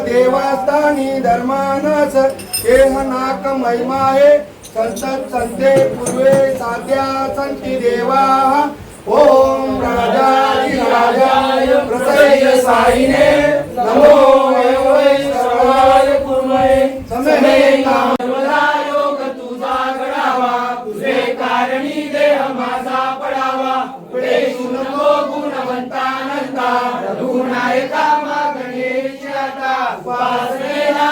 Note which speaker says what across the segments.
Speaker 1: देवस्थानी धर्मानस केहनाक महिमा हे संत संते पूर्वे साध्या संती देवा ओम राजाधिराजाय प्रसय साईने नमो वै सर्वाय पूर्वये समय नाम योग तुझा घडावा तुझे कारणी देह माझा पडावा पुढे नको गुणवंतानंता रघुनायका गणेश आता वासनेला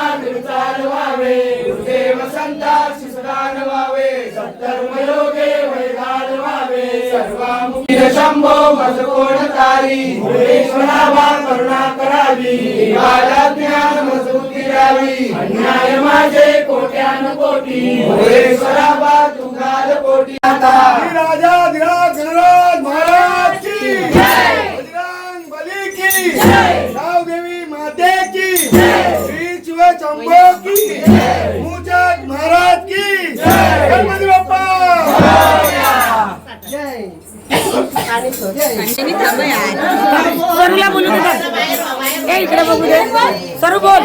Speaker 1: चालवावे गुरुदेव संतांशी सदा नवावे सत्कर्मयोगे वै घालवावे सर्वामुखी शंभो मज कोण तारी मुळेश्वरावा करुणा करावी देवाला ज्ञान मजबूती द्यावी अन्याय माझे कोट्यान कोटी मुळेश्वरावा तुंगाल कोटी आता राजाधिराज गणराज महाराज की जय बजरंग बली की जय देवी माते की जय श्री शिव शंभो की जय मूचक महाराज की जय गणपती बाप्पा जय
Speaker 2: सरूला बोलू दे. ए इकडे बघू दे. सरू बोल.